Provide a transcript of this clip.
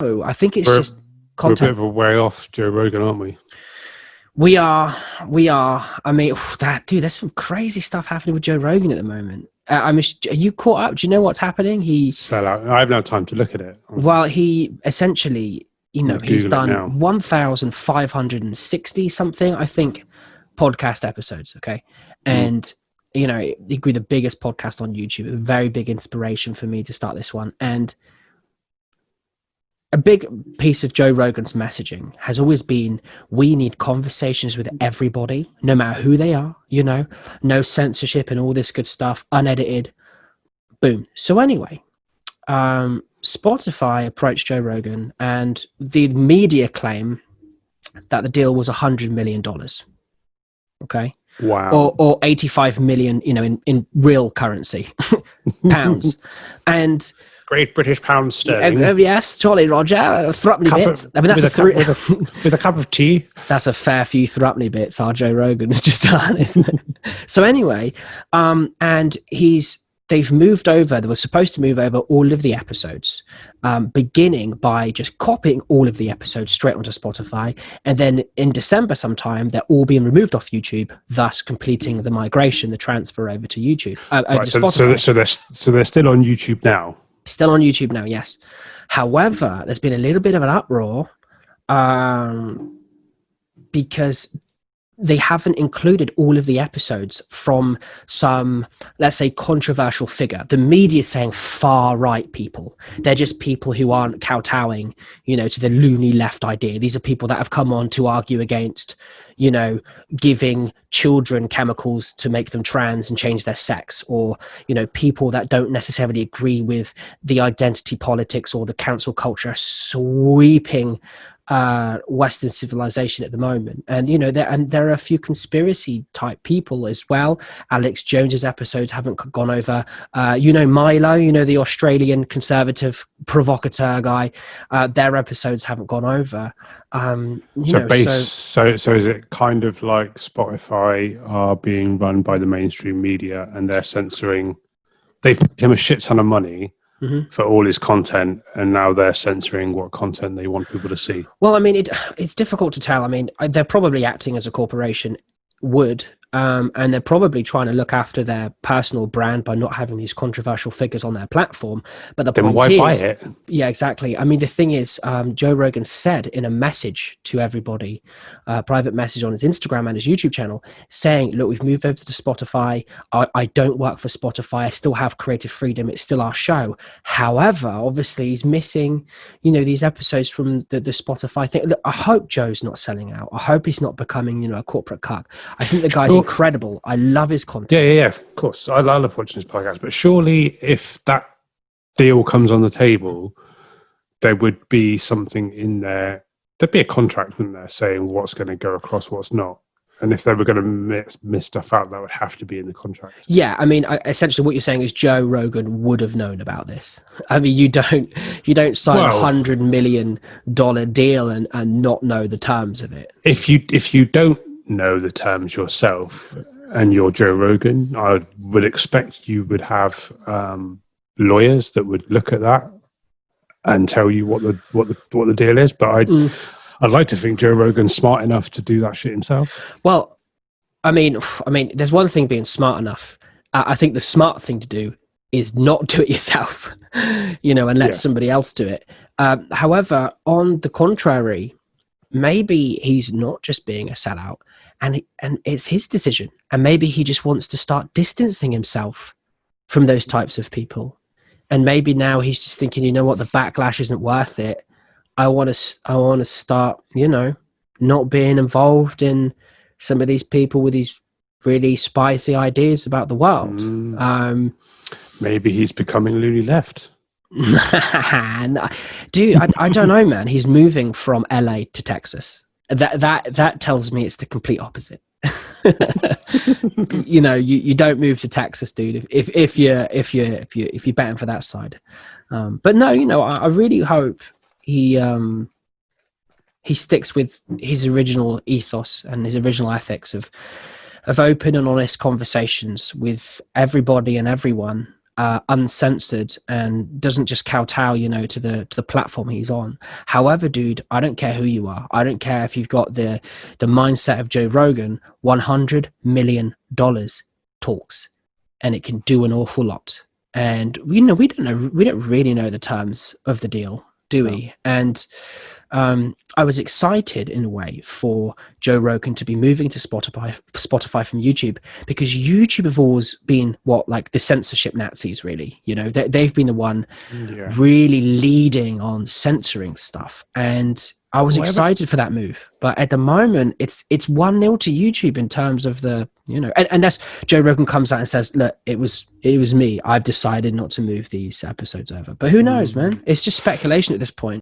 I think it's We're, just we're a bit content. of a way off Joe Rogan, aren't we? We are. I mean, there's some crazy stuff happening with Joe Rogan at the moment. Are you caught up? Do you know what's happening? Sell out. I haven't had time to look at it. He essentially, I'm going to he's Google it done now. 1,560 something, I think, podcast episodes. Okay. And, he grew the biggest podcast on YouTube, a very big inspiration for me to start this one. And a big piece of Joe Rogan's messaging has always been, we need conversations with everybody, no matter who they are, no censorship and all this good stuff, unedited, boom. So anyway, Spotify approached Joe Rogan and the media claim that the deal was $100 million. Okay. Wow. Or 85 million, in real currency, pounds. And Great British pound sterling. yes, Charlie Roger, thrupney bits. I mean, that's with a cup of tea. That's a fair few thrupney bits. Our Joe Rogan has just done it. So anyway, and they've moved over. They were supposed to move over all of the episodes, beginning by just copying all of the episodes straight onto Spotify, and then in December sometime they're all being removed off YouTube, thus completing the migration, the transfer over to YouTube. Over to Spotify. So they're still on YouTube now. Still on YouTube now, yes. However, there's been a little bit of an uproar because they haven't included all of the episodes from some, let's say, controversial figure. The media is saying far right people. They're just people who aren't kowtowing, to the loony left idea. These are people that have come on to argue against, giving children chemicals to make them trans and change their sex, or, people that don't necessarily agree with the identity politics or the cancel culture sweeping Western civilization at the moment. And there are a few conspiracy type people as well. Alex Jones's episodes haven't gone over. Milo, the Australian conservative provocateur guy, their episodes haven't gone over. So is it kind of like Spotify are being run by the mainstream media and they're censoring? They've paid him a shit ton of money for all his content, and now they're censoring what content they want people to see. Well, I mean, it's difficult to tell. I mean, they're probably acting as a corporation would, and they're probably trying to look after their personal brand by not having these controversial figures on their platform. But the point why is, buy it? Yeah, exactly. I mean, the thing is, Joe Rogan said in a message to everybody, a private message on his Instagram and his YouTube channel, saying, look, we've moved over to Spotify. I don't work for Spotify. I still have creative freedom. It's still our show. However, obviously, he's missing, these episodes from the Spotify thing. Look, I hope Joe's not selling out. I hope he's not becoming, a corporate cuck. I think the guy's incredible. I love his content. Yeah, of course. I love watching his podcast. But surely if that deal comes on the table, there would be something in there. There'd be a contract, wouldn't there, saying what's going to go across, what's not. And if they were going to miss stuff out, that would have to be in the contract. Yeah, I mean, essentially what you're saying is Joe Rogan would have known about this. I mean, you don't sign $100 million deal and not know the terms of it. If you don't know the terms yourself and you're Joe Rogan, I would expect you would have lawyers that would look at that and tell you what the deal is. But I'd like to think Joe Rogan's smart enough to do that shit himself. Well, I mean, there's one thing being smart enough. I think the smart thing to do is not do it yourself, and let somebody else do it. However, on the contrary, maybe he's not just being a sellout, and it's his decision. And maybe he just wants to start distancing himself from those types of people. And maybe now he's just thinking, you know what, the backlash isn't worth it. I want to start, not being involved in some of these people with these really spicy ideas about the world. Maybe he's becoming loony left. Dude, I don't know, man. He's moving from LA to Texas. That tells me it's the complete opposite. You don't move to Texas, dude. If you're betting for that side. But no, I really hope he sticks with his original ethos and his original ethics of open and honest conversations with everybody and everyone. uncensored and doesn't just kowtow, to the platform he's on. However, dude, I don't care who you are. I don't care if you've got the mindset of Joe Rogan. $100 million talks, and it can do an awful lot. And we don't really know the terms of the deal, do we? And I was excited in a way for Joe Rogan to be moving to Spotify from YouTube, because YouTube have always been like the censorship Nazis, really. They've been the one really leading on censoring stuff, and I was excited for that move. But at the moment, it's 1-0 to YouTube in terms of the and that's Joe Rogan comes out and says, look, it was me. I've decided not to move these episodes over. But who knows, man? It's just speculation at this point.